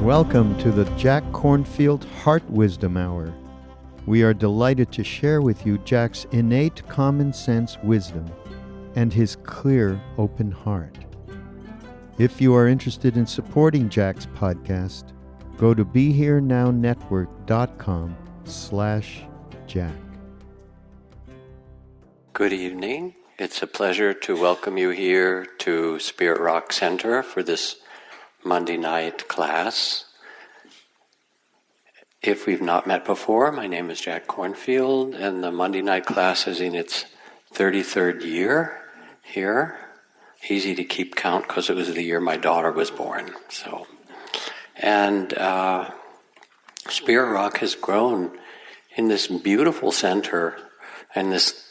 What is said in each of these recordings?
Welcome to the Jack Kornfield Heart Wisdom Hour. We are delighted to share with you Jack's innate common sense wisdom and his clear, open heart. If you are interested in supporting Jack's podcast, go to BeHereNowNetwork.com/Jack. Good evening. It's a pleasure to welcome you here to Spirit Rock Center for this Monday night class. If we've not met before, my name is Jack Kornfield, and the Monday night class is in its 33rd year here. Easy to keep count because it was the year my daughter was born. Spirit Rock has grown in this beautiful center and this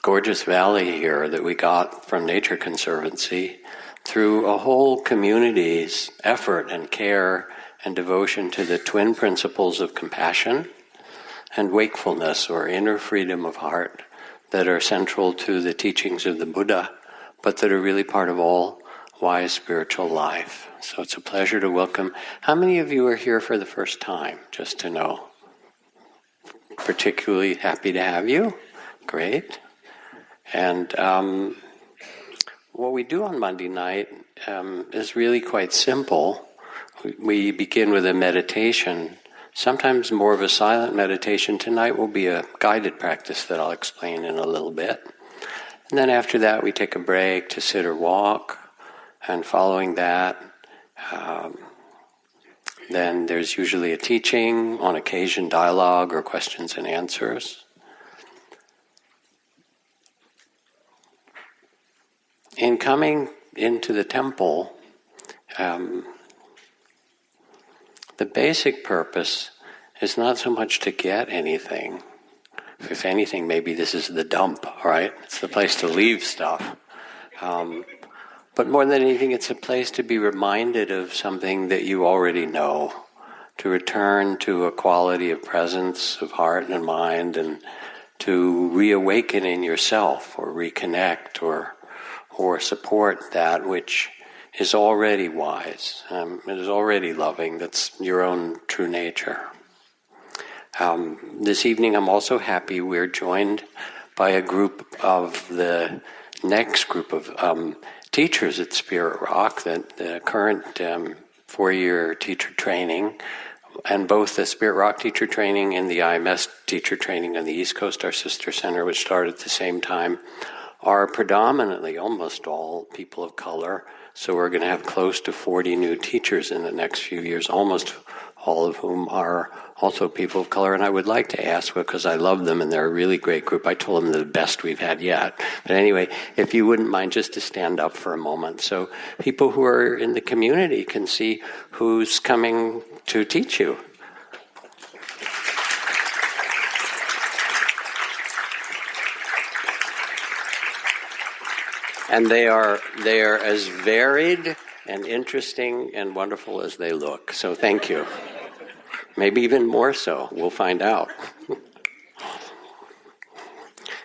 gorgeous valley here that we got from Nature Conservancy through a whole community's effort and care and devotion to the twin principles of compassion and wakefulness, or inner freedom of heart, that are central to the teachings of the Buddha, but that are really part of all wise spiritual life. So it's a pleasure to welcome. How many of you are here for the first time, just to know? Particularly happy to have you. Great. And what we do on Monday night is really quite simple. We begin with a meditation, sometimes more of a silent meditation. Tonight will be a guided practice that I'll explain in a little bit. And then after that, we take a break to sit or walk. And following that, then there's usually a teaching, on occasion dialogue or questions and answers. In coming into the temple, the basic purpose is not so much to get anything. If anything, maybe this is the dump, right? It's the place to leave stuff. But more than anything, it's a place to be reminded of something that you already know, to return to a quality of presence of heart and mind, and to reawaken in yourself, or reconnect, or support that which is already wise, it is already loving. That's your own true nature. This evening I'm also happy we're joined by a group of the next group of teachers at Spirit Rock, the current 4-year teacher training, and both the Spirit Rock teacher training and the IMS teacher training on the East Coast, our sister center, which started at the same time, are predominantly, almost all, people of color. So we're going to have close to 40 new teachers in the next few years, almost all of whom are also people of color. And I would like to ask, because I love them and they're a really great group, I told them they're the best we've had yet. But anyway, if you wouldn't mind just to stand up for a moment, so people who are in the community can see who's coming to teach you. And they are as varied and interesting and wonderful as they look. So thank you. Maybe even more so. We'll find out.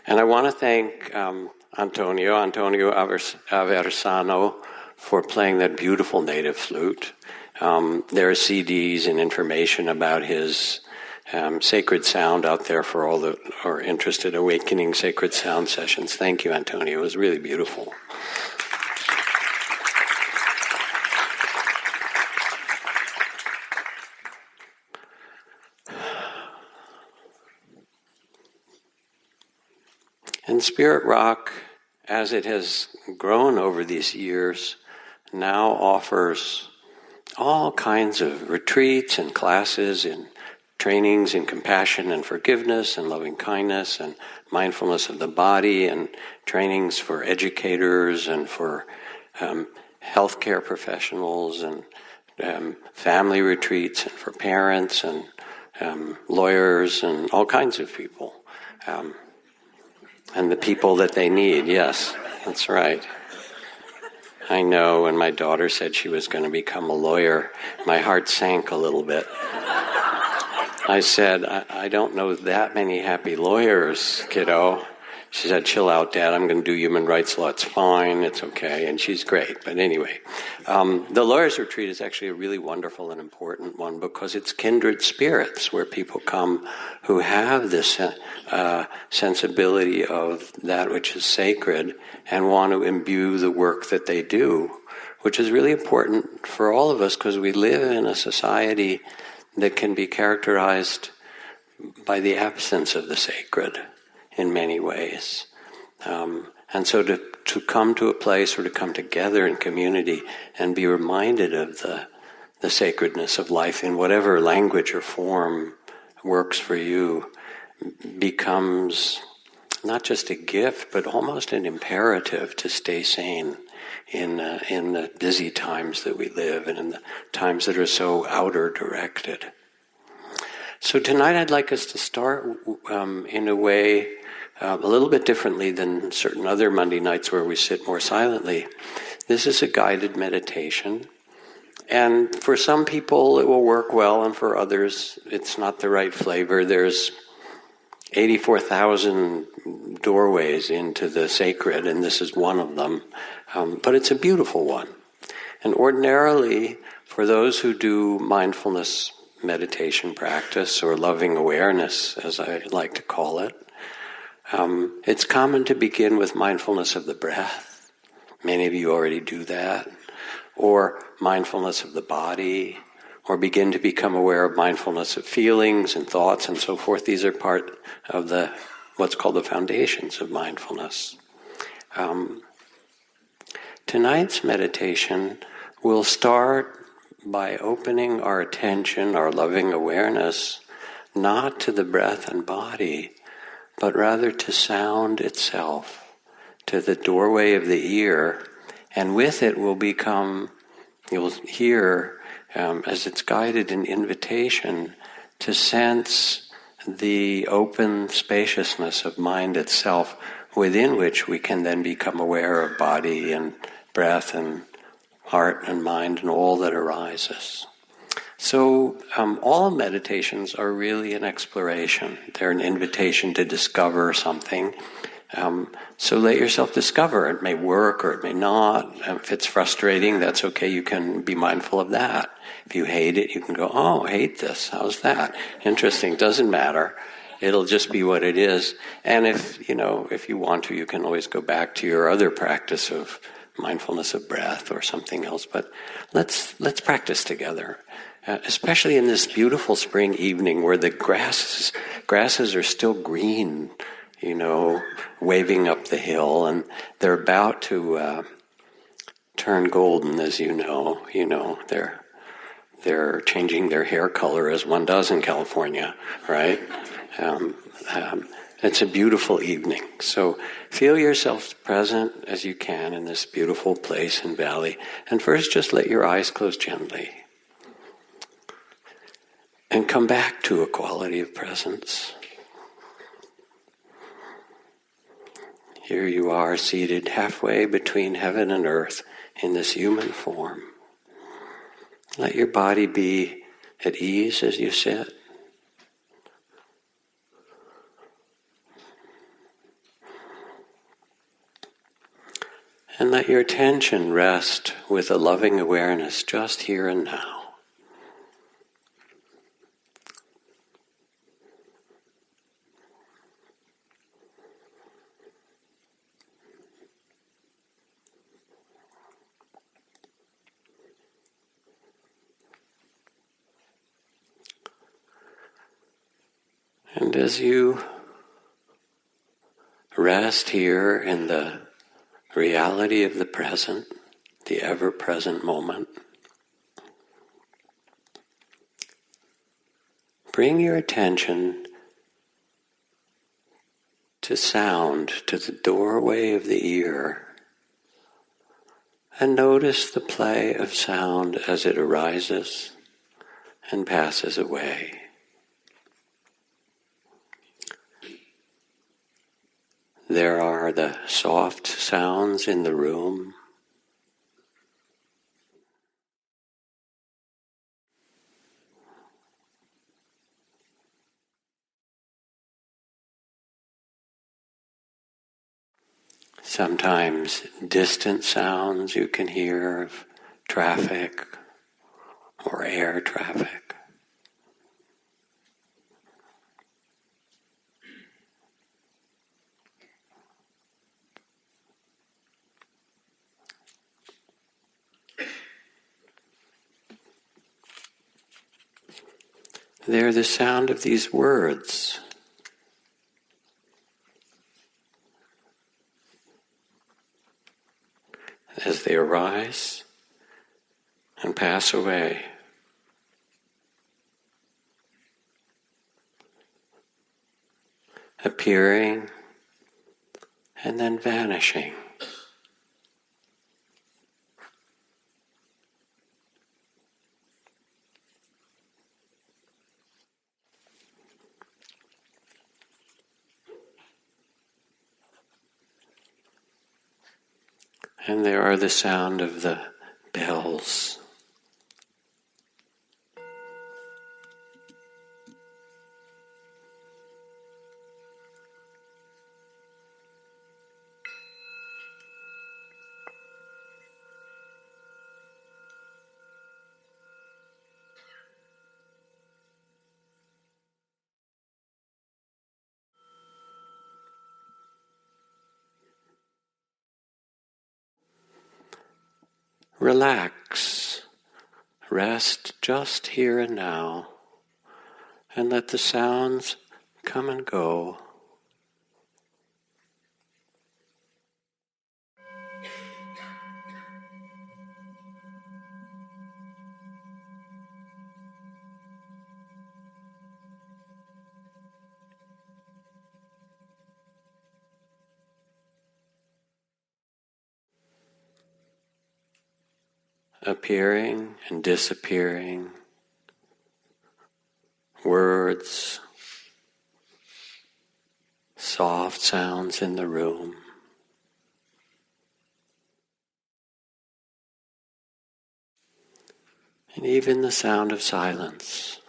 And I want to thank Antonio Aversano for playing that beautiful native flute. There are CDs and information about his sacred sound out there for all that are interested, awakening sacred sound sessions. Thank you, Antonio. It was really beautiful. And Spirit Rock, as it has grown over these years, now offers all kinds of retreats and classes and trainings in compassion and forgiveness and loving kindness and mindfulness of the body, and trainings for educators and for healthcare professionals, and family retreats, and for parents and lawyers and all kinds of people. And the people that they need, yes, that's right. I know when my daughter said she was going to become a lawyer, my heart sank a little bit. I said, I don't know that many happy lawyers, kiddo. She said, chill out, Dad, I'm going to do human rights law. It's fine, it's okay, and she's great. But anyway, the Lawyers' Retreat is actually a really wonderful and important one because it's kindred spirits where people come who have this sensibility of that which is sacred and want to imbue the work that they do, which is really important for all of us because we live in a society that can be characterized by the absence of the sacred in many ways. And so to come to a place or to come together in community and be reminded of the sacredness of life in whatever language or form works for you becomes not just a gift, but almost an imperative to stay sane in the busy times that we live and in the times that are so outer directed. So tonight I'd like us to start in a way a little bit differently than certain other Monday nights where we sit more silently. This is a guided meditation. And for some people it will work well, and for others it's not the right flavor. There's 84,000 doorways into the sacred, and this is one of them. But it's a beautiful one. And ordinarily, for those who do mindfulness meditation practice, or loving awareness, as I like to call it, it's common to begin with mindfulness of the breath. Many of you already do that. Or mindfulness of the body, or begin to become aware of mindfulness of feelings and thoughts and so forth. These are part of what's called the foundations of mindfulness. Tonight's meditation will start by opening our attention, our loving awareness, not to the breath and body, but rather to sound itself, to the doorway of the ear, and with it will become, you'll hear, as it's guided, an invitation to sense the open spaciousness of mind itself, within which we can then become aware of body and breath and heart and mind and all that arises. So all meditations are really an exploration. They're an invitation to discover something. So let yourself discover. It may work or it may not. If it's frustrating, that's okay. You can be mindful of that. If you hate it, you can go, oh, I hate this. How's that? Interesting. Doesn't matter. It'll just be what it is. And if you want to, you can always go back to your other practice of mindfulness of breath or something else. But let's practice together. Especially in this beautiful spring evening where the grasses are still green, waving up the hill, and they're about to turn golden, as you know. They're changing their hair color as one does in California, right? It's a beautiful evening. So feel yourself present as you can in this beautiful place and valley. And first just let your eyes close gently. And come back to a quality of presence. Here you are, seated halfway between heaven and earth in this human form. Let your body be at ease as you sit. And let your attention rest with a loving awareness just here and now. And as you rest here in the reality of the present, the ever-present moment, bring your attention to sound, to the doorway of the ear, and notice the play of sound as it arises and passes away. There are the soft sounds in the room. Sometimes distant sounds you can hear of traffic or air traffic. They're the sound of these words. As they arise and pass away. Appearing and then vanishing. And there are the sound of the bells. Relax, rest just here and now, and let the sounds come and go. Appearing and disappearing, words, soft sounds in the room. And even the sound of silence.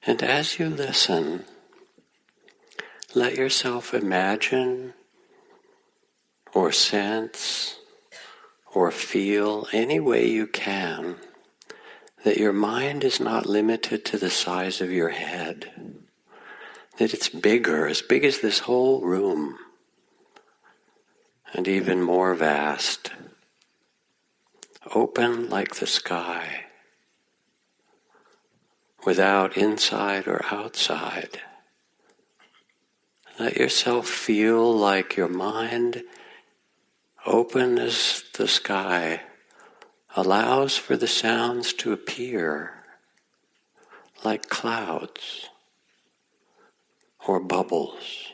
And as you listen, let yourself imagine or sense or feel any way you can that your mind is not limited to the size of your head, that it's bigger, as big as this whole room, and even more vast, open like the sky, without inside or outside. Let yourself feel like your mind, open as the sky, allows for the sounds to appear like clouds or bubbles.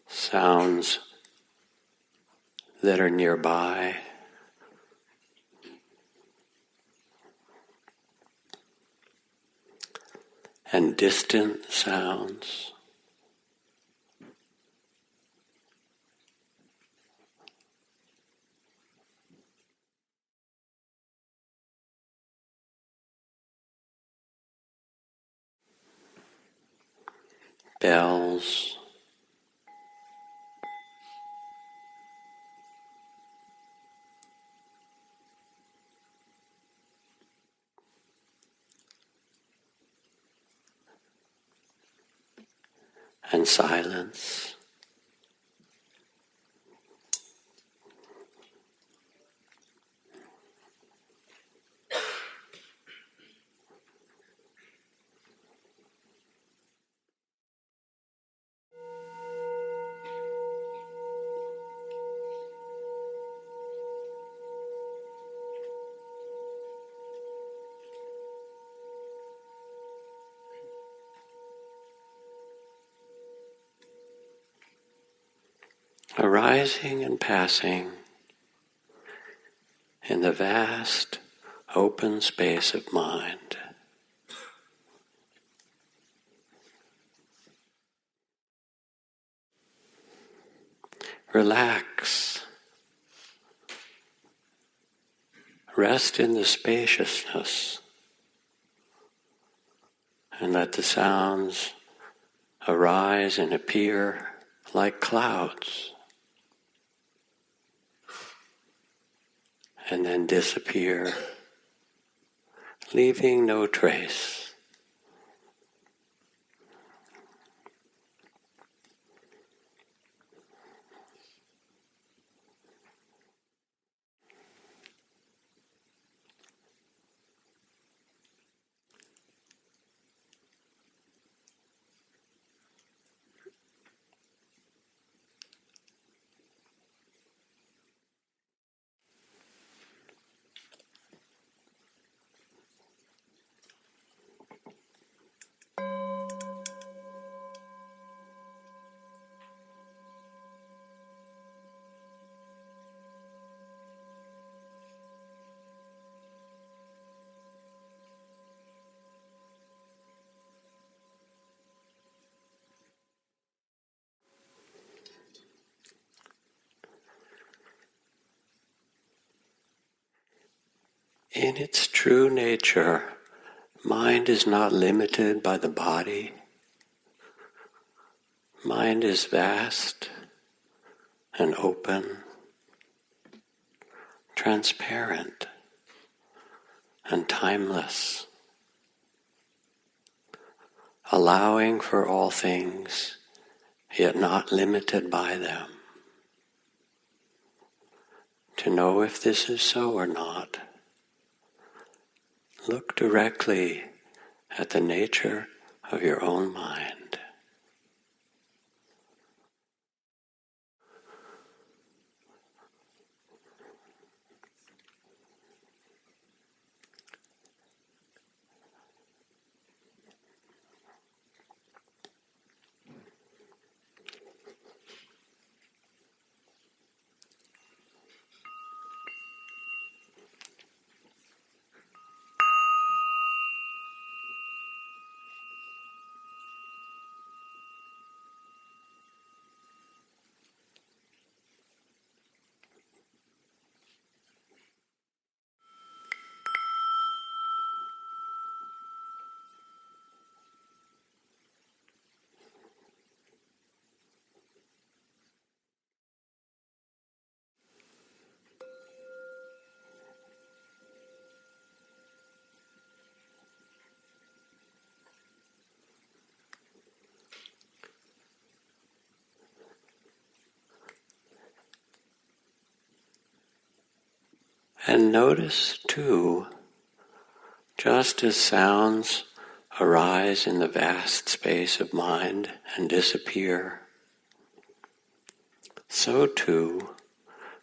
Sounds that are nearby, and distant sounds. Bells. And silence. arising and passing in the vast, open space of mind. Relax. Rest in the spaciousness and let the sounds arise and appear like clouds and then disappear, leaving no trace. In its true nature, mind is not limited by the body. Mind is vast and open, transparent and timeless, allowing for all things, yet not limited by them. To know if this is so or not, look directly at the nature of your own mind. And notice, too, just as sounds arise in the vast space of mind and disappear, so too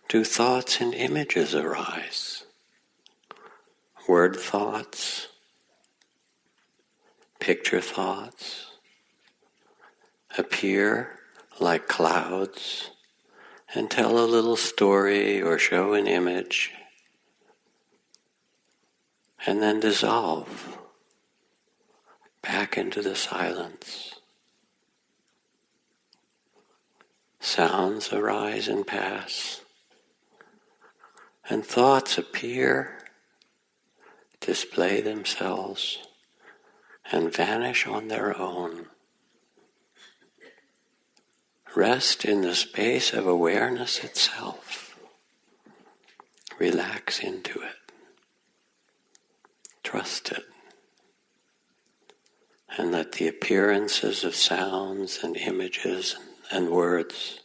do thoughts and images arise. Word thoughts, picture thoughts appear like clouds and tell a little story or show an image, and then dissolve back into the silence. Sounds arise and pass, and thoughts appear, display themselves, and vanish on their own. Rest in the space of awareness itself. Relax into it. Trust it. And let the appearances of sounds and images and words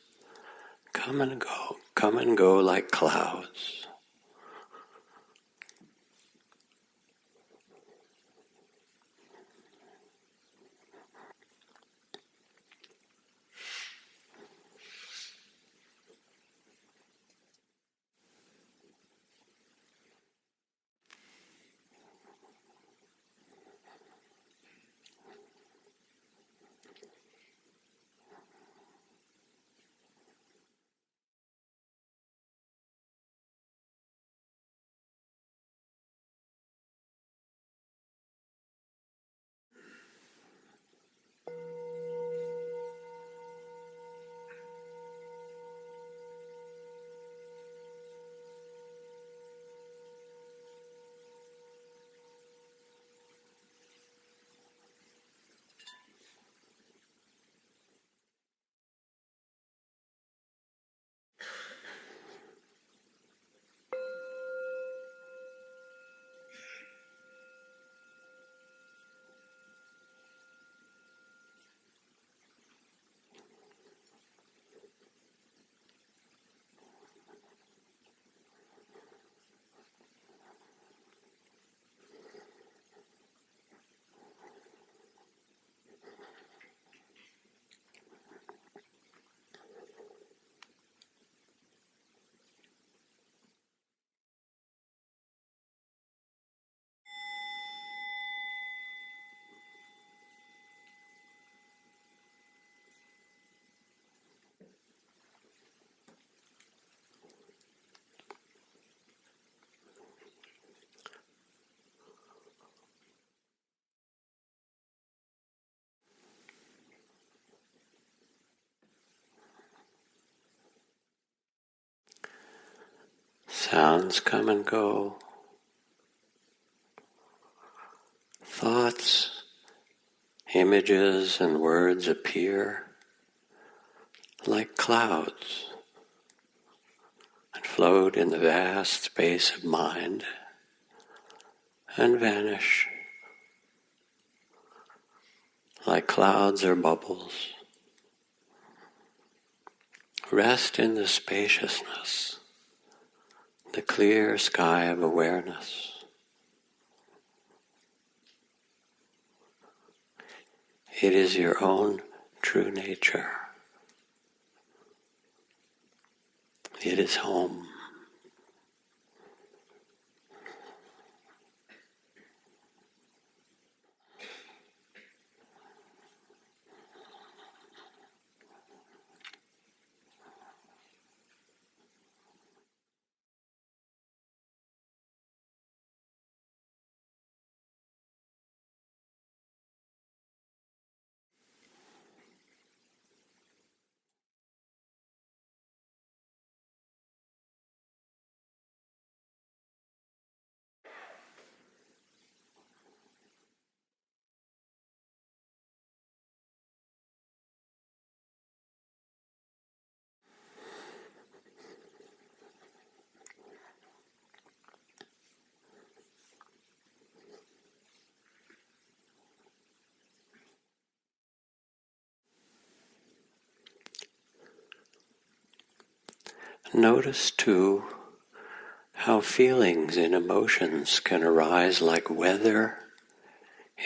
come and go like clouds. Sounds come and go. Thoughts, images, and words appear like clouds and float in the vast space of mind and vanish like clouds or bubbles. Rest in the spaciousness, the clear sky of awareness. It is your own true nature. It is home. Notice too how feelings and emotions can arise like weather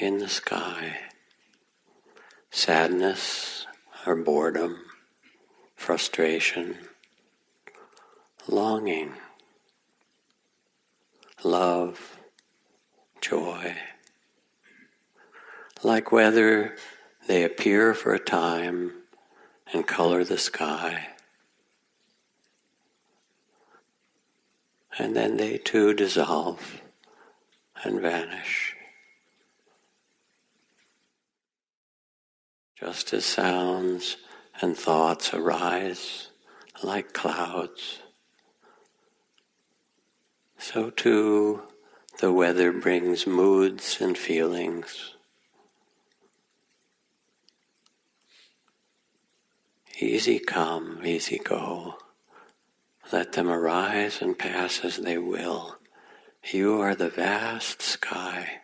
in the sky. Sadness or boredom, frustration, longing, love, joy. Like weather, they appear for a time and color the sky. And then they too dissolve and vanish. Just as sounds and thoughts arise like clouds, so too the weather brings moods and feelings. Easy come, easy go. Let them arise and pass as they will. You are the vast sky.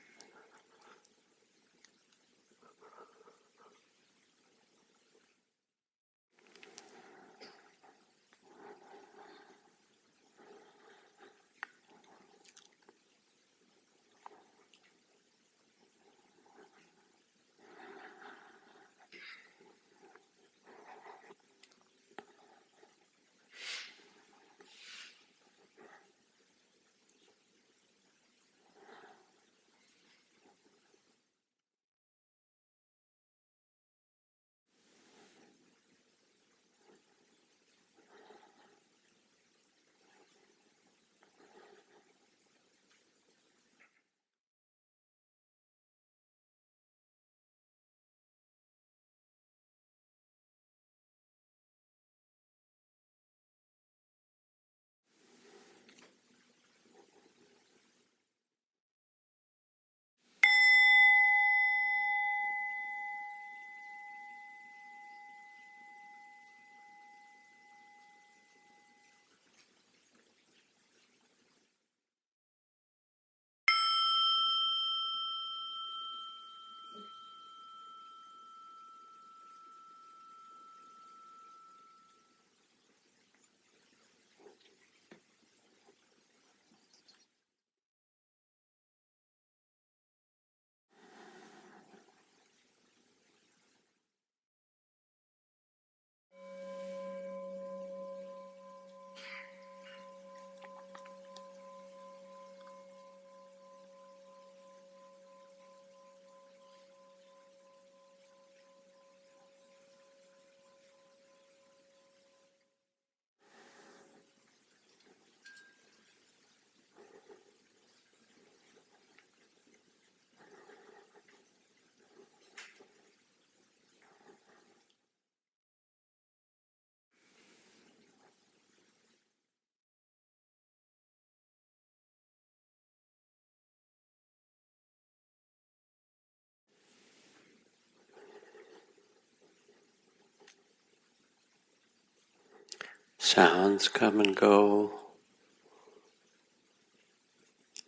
Sounds come and go.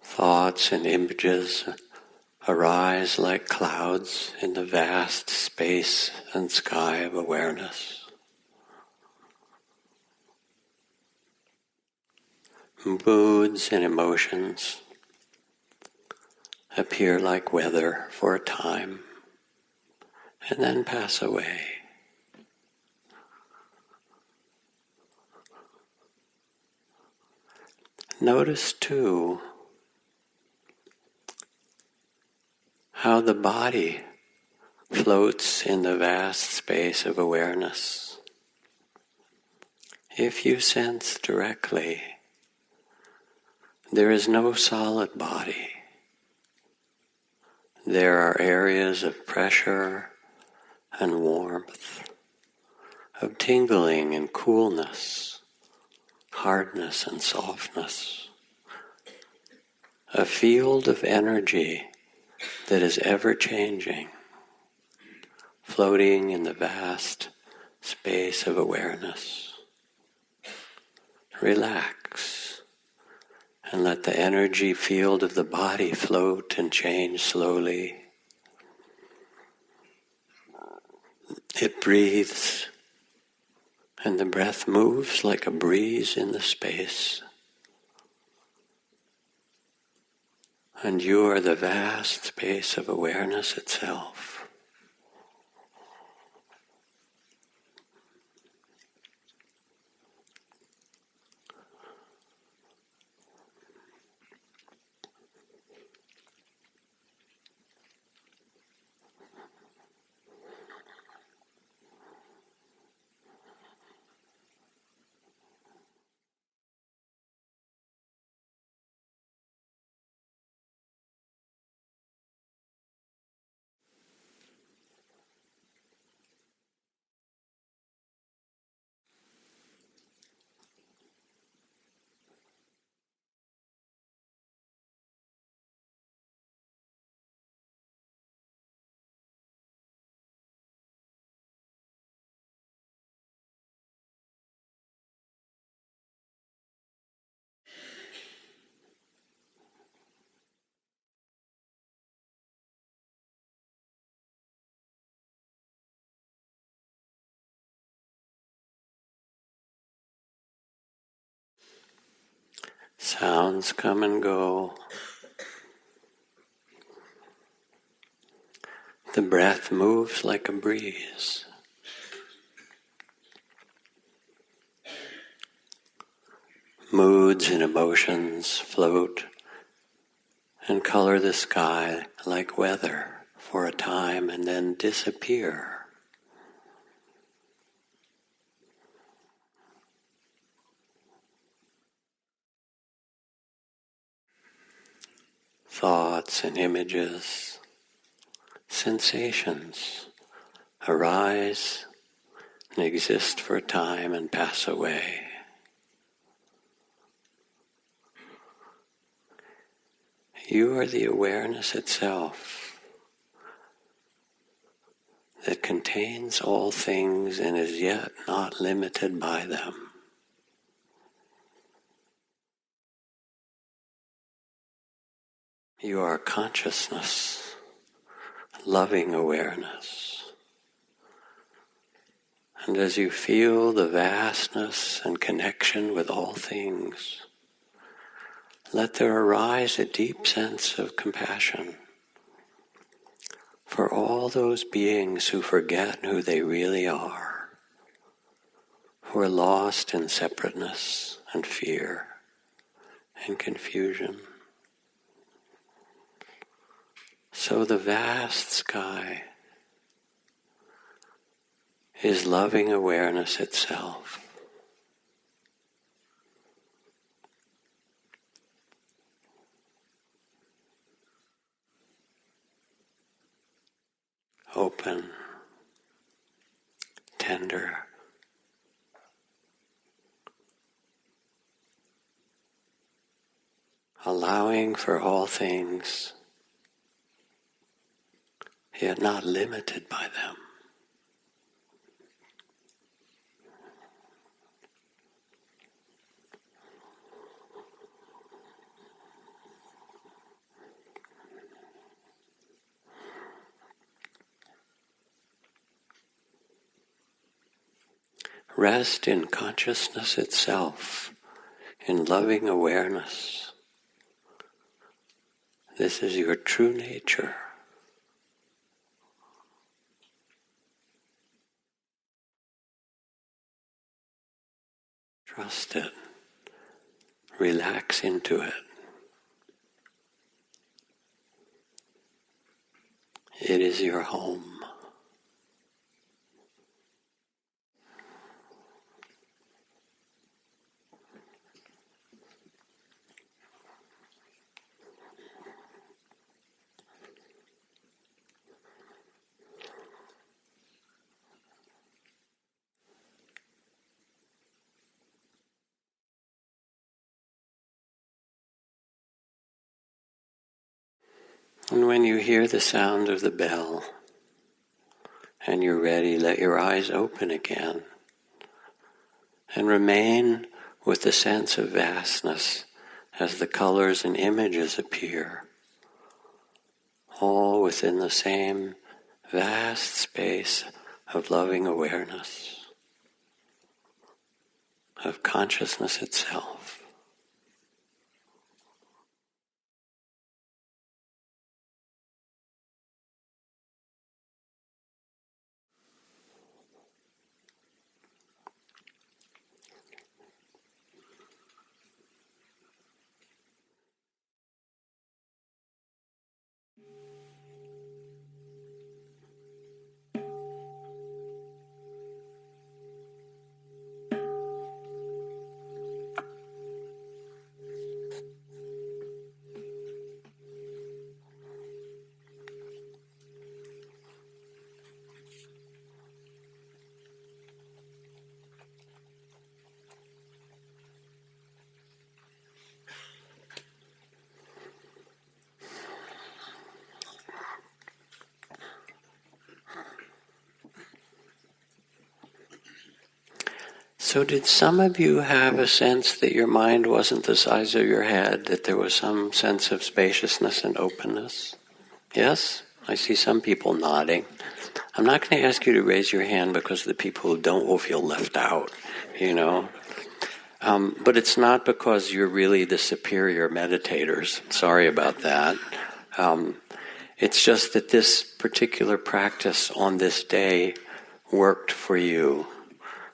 Thoughts and images arise like clouds in the vast space and sky of awareness. Moods and emotions appear like weather for a time and then pass away. Notice too how the body floats in the vast space of awareness. If you sense directly, there is no solid body. There are areas of pressure and warmth, of tingling and coolness, hardness and softness. A field of energy that is ever-changing, floating in the vast space of awareness. Relax and let the energy field of the body float and change slowly. It breathes, and the breath moves like a breeze in the space. And you are the vast space of awareness itself. Sounds come and go. The breath moves like a breeze. Moods and emotions float and color the sky like weather for a time and then disappear. Thoughts and images, sensations arise and exist for a time and pass away. You are the awareness itself that contains all things and is yet not limited by them. You are consciousness, loving awareness. And as you feel the vastness and connection with all things, let there arise a deep sense of compassion for all those beings who forget who they really are, who are lost in separateness and fear and confusion. So the vast sky is loving awareness itself. Open, tender, allowing for all things, yet not limited by them. rest in consciousness itself, in loving awareness. This is your true nature. Trust it. Relax into it. It is your home. And when you hear the sound of the bell and you're ready, let your eyes open again and remain with the sense of vastness as the colors and images appear, all within the same vast space of loving awareness, of consciousness itself. So did some of you have a sense that your mind wasn't the size of your head, that there was some sense of spaciousness and openness? Yes? I see some people nodding. I'm not going to ask you to raise your hand because the people who don't will feel left out, you know. But it's not because you're really the superior meditators. Sorry about that. It's just that this particular practice on this day worked for you.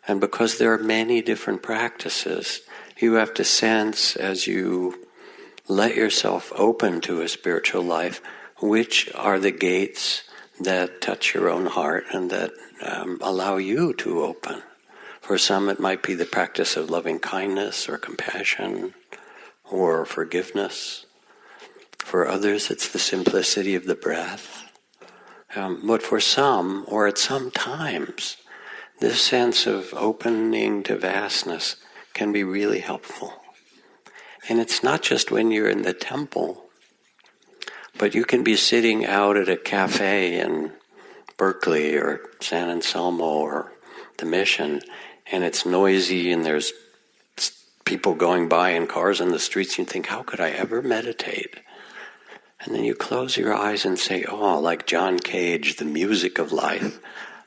And because there are many different practices, you have to sense as you let yourself open to a spiritual life, which are the gates that touch your own heart and that allow you to open. For some it might be the practice of loving kindness or compassion or forgiveness. For others it's the simplicity of the breath. But for some, or at some times, this sense of opening to vastness can be really helpful. And it's not just when you're in the temple, but you can be sitting out at a cafe in Berkeley or San Anselmo or the Mission, and it's noisy and there's people going by and cars on the streets, and you think, how could I ever meditate? And then you close your eyes and say, oh, like John Cage, the music of life.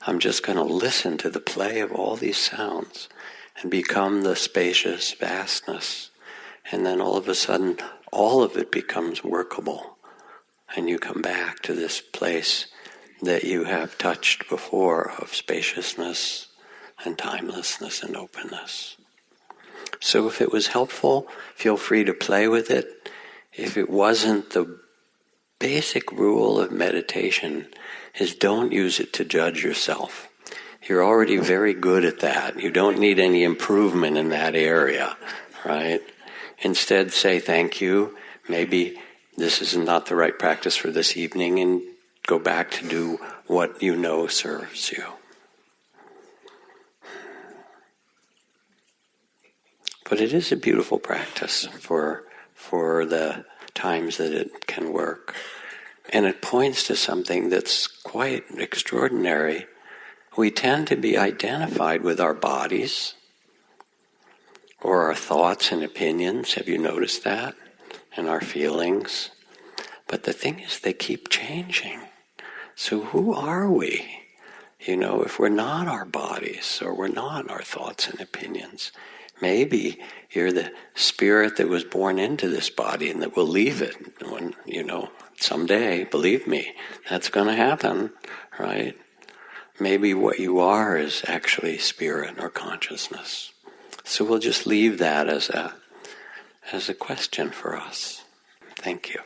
I'm just going to listen to the play of all these sounds and become the spacious vastness. And then all of a sudden, all of it becomes workable. And you come back to this place that you have touched before of spaciousness and timelessness and openness. So if it was helpful, feel free to play with it. If it wasn't, the basic rule of meditation is don't use it to judge yourself. You're already very good at that. You don't need any improvement in that area, right? Instead, say thank you. Maybe this is not the right practice for this evening, and go back to do what you know serves you. But it is a beautiful practice for the times that it can work. And it points to something that's quite extraordinary. We tend to be identified with our bodies or our thoughts and opinions. Have you noticed that? And our feelings. But the thing is, they keep changing. So who are we? if we're not our bodies or we're not our thoughts and opinions, maybe you're the spirit that was born into this body and that will leave it when, someday, believe me, that's going to happen, right? Maybe what you are is actually spirit or consciousness. So we'll just leave that as a question for us. Thank you.